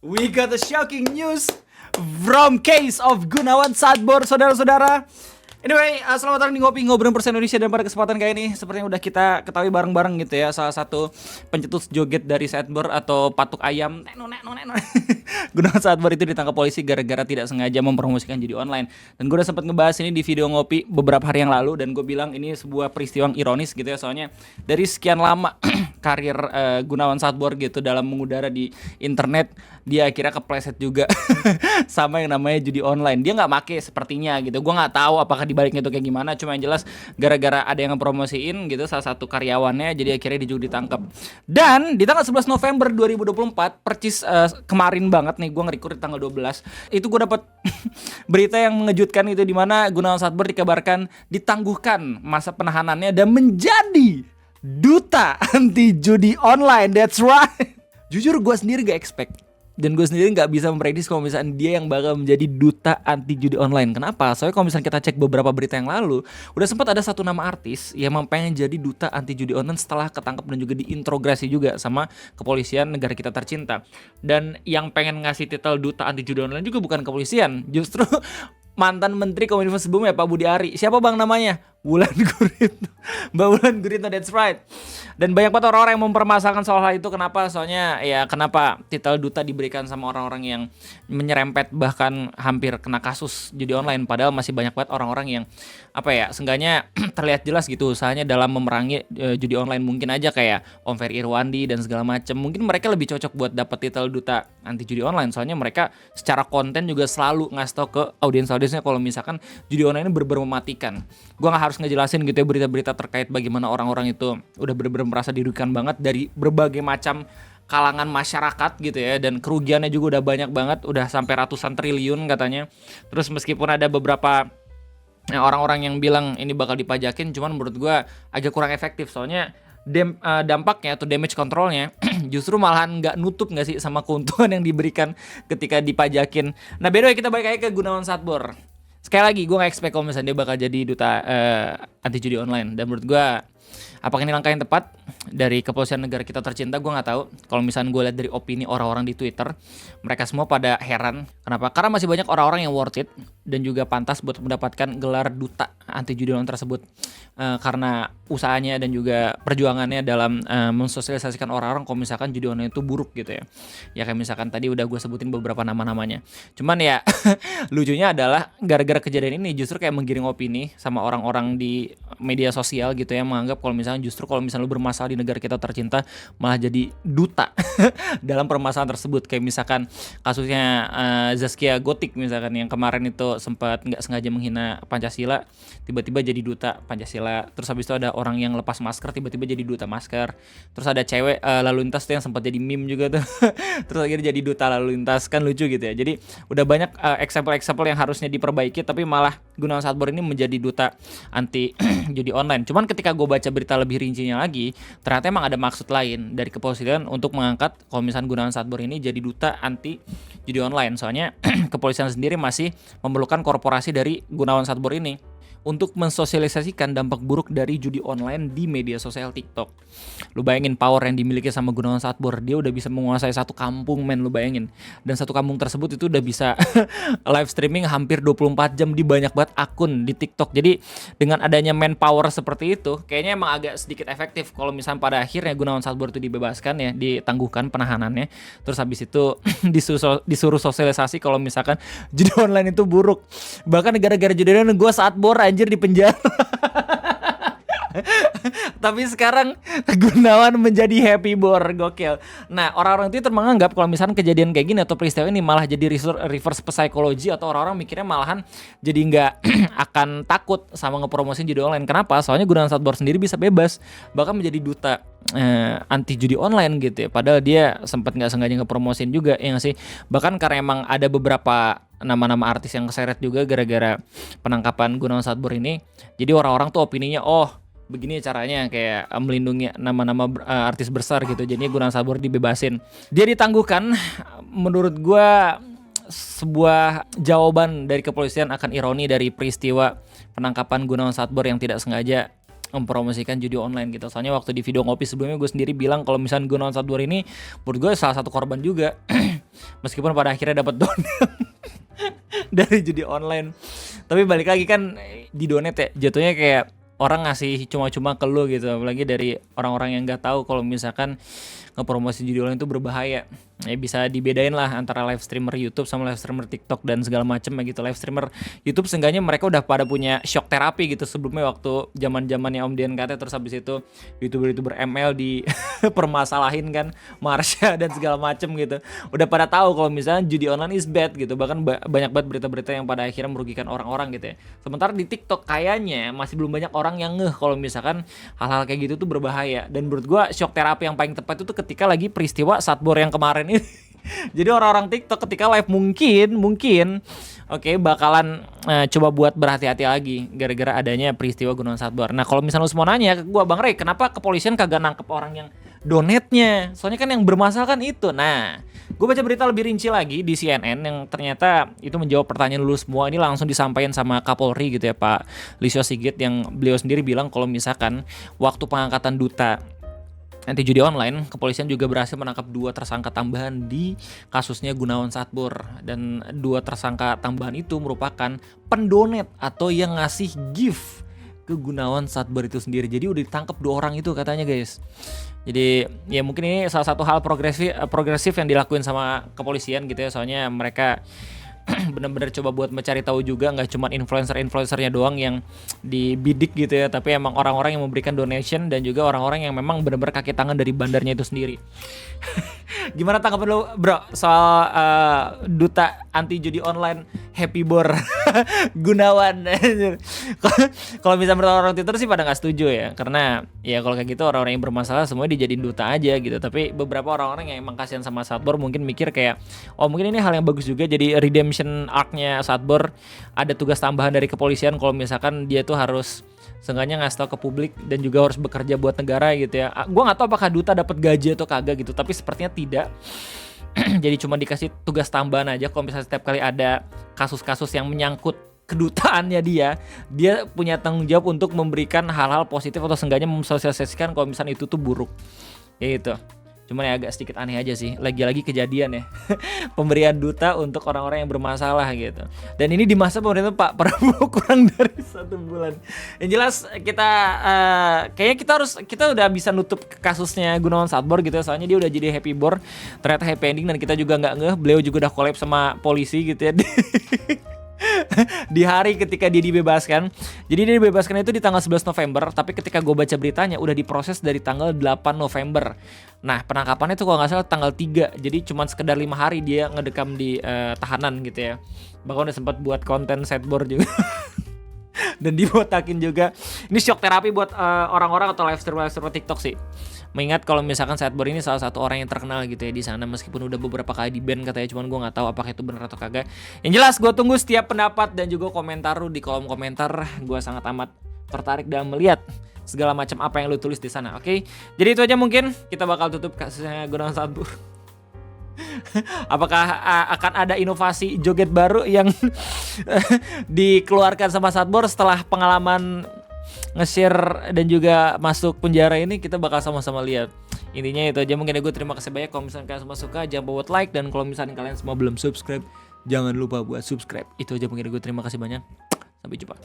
We got a shocking news from case of Gunawan Satbour, saudara-saudara. Anyway, selamat datang di Ngobrol Persen Indonesia. Dan pada kesempatan kali ini, seperti yang udah kita ketahui bareng-bareng gitu ya, salah satu pencetus joget dari Satbour atau patuk ayam Gunawan Satbour itu ditangkap polisi gara-gara tidak sengaja mempromosikan judi online. Dan gue udah sempat ngebahas ini di video ngopi beberapa hari yang lalu. Dan gue bilang ini sebuah peristiwa yang ironis gitu ya, soalnya dari sekian lama karir Gunawan Satbour gitu dalam mengudara di internet, dia akhirnya kepleset juga sama yang namanya judi online. Dia nggak make sepertinya gitu. Gue nggak tahu apakah dibaliknya itu kayak gimana. Cuma yang jelas gara-gara ada yang ngepromosiin gitu salah satu karyawannya, jadi akhirnya dia juga ditangkap. Dan di tanggal 11 November 2024, percis kemarin banget nih, gue nge-record di tanggal 12. Itu gue dapat berita yang mengejutkan itu, di mana Gunawan Satbour dikabarkan ditangguhkan masa penahanannya dan menjadi duta anti judi online. That's right. Jujur gue sendiri gak expect, dan gue sendiri gak bisa memprediksi kalau misalnya dia yang bakal menjadi duta anti judi online. Kenapa? Soalnya kalau misalnya kita cek beberapa berita yang lalu, udah sempat ada satu nama artis yang memang pengen jadi duta anti judi online setelah ketangkep dan juga diintrogasi juga sama kepolisian negara kita tercinta. Dan yang pengen ngasih titel duta anti judi online juga bukan kepolisian, justru mantan Menteri Kominfo sebelumnya Pak Budi Ari. Siapa bang namanya? Wulan Guritno. Mbak Wulan Guritno, that's right. Dan banyak banget orang-orang yang mempermasalahkan soal hal itu. Kenapa? Soalnya ya kenapa titel duta diberikan sama orang-orang yang menyerempet bahkan hampir kena kasus judi online, padahal masih banyak banget orang-orang yang apa ya, seenggaknya terlihat jelas gitu usahanya dalam memerangi judi online. Mungkin aja kayak Om Ferry Irwandi dan segala macam. Mungkin mereka lebih cocok buat dapat titel duta anti judi online, soalnya mereka secara konten juga selalu ngasih tau ke audiens-audiensnya kalau misalkan judi online ini bener-bener mematikan. Gua nggak harus ngejelasin gitu ya berita-berita terkait bagaimana orang-orang itu udah bener-bener merasa dirugikan banget dari berbagai macam kalangan masyarakat gitu ya, dan kerugiannya juga udah banyak banget, udah sampai ratusan triliun katanya. Terus meskipun ada beberapa orang-orang yang bilang ini bakal dipajakin, cuman menurut gua agak kurang efektif, soalnya dampaknya atau damage controlnya justru malahan nggak nutup nggak sih sama keuntungan yang diberikan ketika dipajakin. Nah, by the way, kita balik lagi ke Gunawan Satbour. Sekali lagi, gue gak expect kalau misalnya dia bakal jadi duta anti judi online. Dan menurut gue, apakah ini langkah yang tepat dari kepolisian negara kita tercinta? Gue gak tahu. Kalau misalnya gue lihat dari opini orang-orang di Twitter, mereka semua pada heran. Kenapa? Karena masih banyak orang-orang yang worth it dan juga pantas buat mendapatkan gelar duta anti judi online tersebut. Karena usahanya dan juga perjuangannya dalam mensosialisasikan orang-orang kalau misalkan judi online itu buruk gitu ya. Ya kayak misalkan tadi udah gue sebutin beberapa nama-namanya. Cuman ya lucunya adalah gara-gara kejadian ini justru kayak menggiring opini sama orang-orang di media sosial gitu ya, menganggap kalau misalnya lu bermasalah di negara kita tercinta malah jadi duta dalam permasalahan tersebut. Kayak misalkan kasusnya Zaskia Gotik misalkan, yang kemarin itu sempat nggak sengaja menghina Pancasila, tiba-tiba jadi duta Pancasila. Terus habis itu ada orang yang lepas masker tiba-tiba jadi duta masker. Terus ada cewek lalu lintas tuh yang sempat jadi meme juga tuh terus akhirnya jadi duta lalu lintas, kan lucu gitu ya. Jadi udah banyak example yang harusnya diperbaiki, tapi malah Gunawan Satbour ini menjadi duta anti judi online. Cuman ketika gue baca berita lebih rincinya lagi, ternyata emang ada maksud lain dari kepolisian untuk mengangkat kalau misalnya Gunawan Satbour ini jadi duta anti judi online. Soalnya kepolisian sendiri masih memerlukan korporasi dari Gunawan Satbour ini untuk mensosialisasikan dampak buruk dari judi online di media sosial TikTok. Lu bayangin power yang dimiliki sama Gunawan Satbour. Dia udah bisa menguasai satu kampung, men, lu bayangin. Dan satu kampung tersebut itu udah bisa live streaming hampir 24 jam di banyak banget akun di TikTok. Jadi dengan adanya manpower seperti itu, kayaknya emang agak sedikit efektif kalau misalnya pada akhirnya Gunawan Satbour itu dibebaskan ya, ditangguhkan penahanannya. Terus habis itu disuruh sosialisasi kalau misalkan judi online itu buruk. Bahkan gara-gara judi online gue Satbour anjir di penjara. Tapi sekarang Gunawan menjadi happy bor, gokil. Nah, orang-orang Twitter menganggap kalau misalnya kejadian kayak gini atau peristiwa ini malah jadi reverse psychology, atau orang-orang mikirnya malahan jadi nggak akan takut sama ngepromosin judi online. Kenapa? Soalnya Gunawan Satbour sendiri bisa bebas, bahkan menjadi duta anti judi online gitu ya. Padahal dia sempat nggak sengaja ngepromosin juga, ya nggak sih? Bahkan karena emang ada beberapa nama-nama artis yang keseret juga gara-gara penangkapan Gunawan Satbour ini. Jadi orang-orang tuh opininya, oh begini caranya kayak melindungi nama-nama artis besar gitu. Jadi Gunawan Satbour dibebasin. Dia ditangguhkan. Menurut gue sebuah jawaban dari kepolisian akan ironi dari peristiwa penangkapan Gunawan Satbour yang tidak sengaja mempromosikan judi online gitu. Soalnya waktu di video ngopi sebelumnya gue sendiri bilang kalau misalnya Gunawan Satbour ini menurut gue salah satu korban juga meskipun pada akhirnya dapat donat dari judi online. Tapi balik lagi kan di donet ya, jatuhnya kayak orang ngasih cuma-cuma ke lu gitu, apalagi dari orang-orang yang nggak tahu kalau misalkan ngepromosi judi online itu berbahaya. Ya bisa dibedain lah antara live streamer YouTube sama live streamer TikTok dan segala macem ya gitu. Live streamer YouTube seenggaknya mereka udah pada punya shock terapi gitu sebelumnya waktu zaman-zamannya Om Dian kata, terus habis itu YouTuber-YouTuber ML di permasalahin kan Marsha dan segala macem gitu. Udah pada tahu kalau misalnya judi online is bad gitu. Bahkan banyak banget berita-berita yang pada akhirnya merugikan orang-orang gitu ya. Sementara di TikTok kayaknya masih belum banyak orang yang ngeh kalau misalkan hal-hal kayak gitu tuh berbahaya. Dan menurut gua shock terapi yang paling tepat itu ketika lagi peristiwa Satbor yang kemarin ini. Jadi orang-orang TikTok ketika live mungkin oke, bakalan coba buat berhati-hati lagi gara-gara adanya peristiwa Gunung Satbor. Nah, kalau misalnya lu semua nanya ke gua, Bang Rey, kenapa kepolisian kagak nangkep orang yang donetnya? Soalnya kan yang bermasalah kan itu. Nah, gue baca berita lebih rinci lagi di CNN yang ternyata itu menjawab pertanyaan lu semua. Ini langsung disampaikan sama Kapolri gitu ya, Pak Listio Sigit, yang beliau sendiri bilang kalau misalkan waktu pengangkatan duta anti judi online, kepolisian juga berhasil menangkap 2 tersangka tambahan di kasusnya Gunawan Satbor, dan 2 tersangka tambahan itu merupakan pendonet atau yang ngasih gift ke Gunawan Satbor itu sendiri. Jadi udah ditangkap 2 orang itu katanya, guys. Jadi ya mungkin ini salah satu hal progresif yang dilakuin sama kepolisian gitu ya, soalnya mereka benar-benar coba buat mencari tahu juga, nggak cuma influencernya doang yang dibidik gitu ya, tapi emang orang-orang yang memberikan donation dan juga orang-orang yang memang benar-benar kaki tangan dari bandarnya itu sendiri. Gimana tanggapan lo, bro, soal duta anti judi online Happy Bor Gunawan? Kalau misalnya menurut orang Twitter sih pada nggak setuju ya, karena ya kalau kayak gitu orang-orang yang bermasalah semuanya dijadiin duta aja gitu. Tapi beberapa orang-orang yang emang kasihan sama Satbor mungkin mikir kayak, oh mungkin ini hal yang bagus juga, jadi redemption arc-nya Satbor, ada tugas tambahan dari kepolisian kalau misalkan dia tuh harus seenggaknya ngasih tau ke publik dan juga harus bekerja buat negara gitu ya. Gue nggak tahu apakah duta dapat gaji atau kagak gitu, tapi sepertinya tidak. Jadi cuma dikasih tugas tambahan aja kalau misalnya setiap kali ada kasus-kasus yang menyangkut kedutaannya dia punya tanggung jawab untuk memberikan hal-hal positif atau seenggaknya mensosialisasikan kalau misalnya itu tuh buruk. Ya itu. Cuman ya agak sedikit aneh aja sih, lagi-lagi kejadian ya. Pemberian duta untuk orang-orang yang bermasalah gitu. Dan ini di masa pemerintah Pak Prabowo kurang dari 1 bulan. Yang jelas kayaknya kita udah bisa nutup kasusnya Gunawan Satbor gitu ya, soalnya dia udah jadi happy bor, ternyata happy ending, dan kita juga nggak ngeh, beliau juga udah collab sama polisi gitu ya. Di hari ketika dia dibebaskan. Jadi dia dibebaskan itu di tanggal 11 November, tapi ketika gue baca beritanya udah diproses dari tanggal 8 November. Nah, penangkapannya itu kalau nggak salah tanggal 3. Jadi cuma sekedar 5 hari dia ngedekam di tahanan gitu ya. Bahkan udah sempat buat konten setboard juga. Dan dibotakin juga. Ini shock terapi buat orang-orang atau live streamer TikTok sih. Mengingat kalau misalkan Satbor ini salah satu orang yang terkenal gitu ya di sana, meskipun udah beberapa kali di ban katanya, cuman gue nggak tahu apakah itu benar atau kagak. Yang jelas gue tunggu setiap pendapat dan juga komentar lu di kolom komentar. Gue sangat amat tertarik dalam melihat segala macam apa yang lu tulis di sana. Oke? Jadi itu aja, mungkin kita bakal tutup kasusnya Gunawan Satbor. Apakah akan ada inovasi joget baru yang dikeluarkan sama Satbor setelah pengalaman nge-share dan juga masuk penjara ini? Kita bakal sama-sama lihat. Intinya itu aja, mungkin gue terima kasih banyak. Kalau misalnya kalian semua suka, jangan lupa buat like, dan kalau misalnya kalian semua belum subscribe, jangan lupa buat subscribe. Itu aja, mungkin gue terima kasih banyak. Sampai jumpa.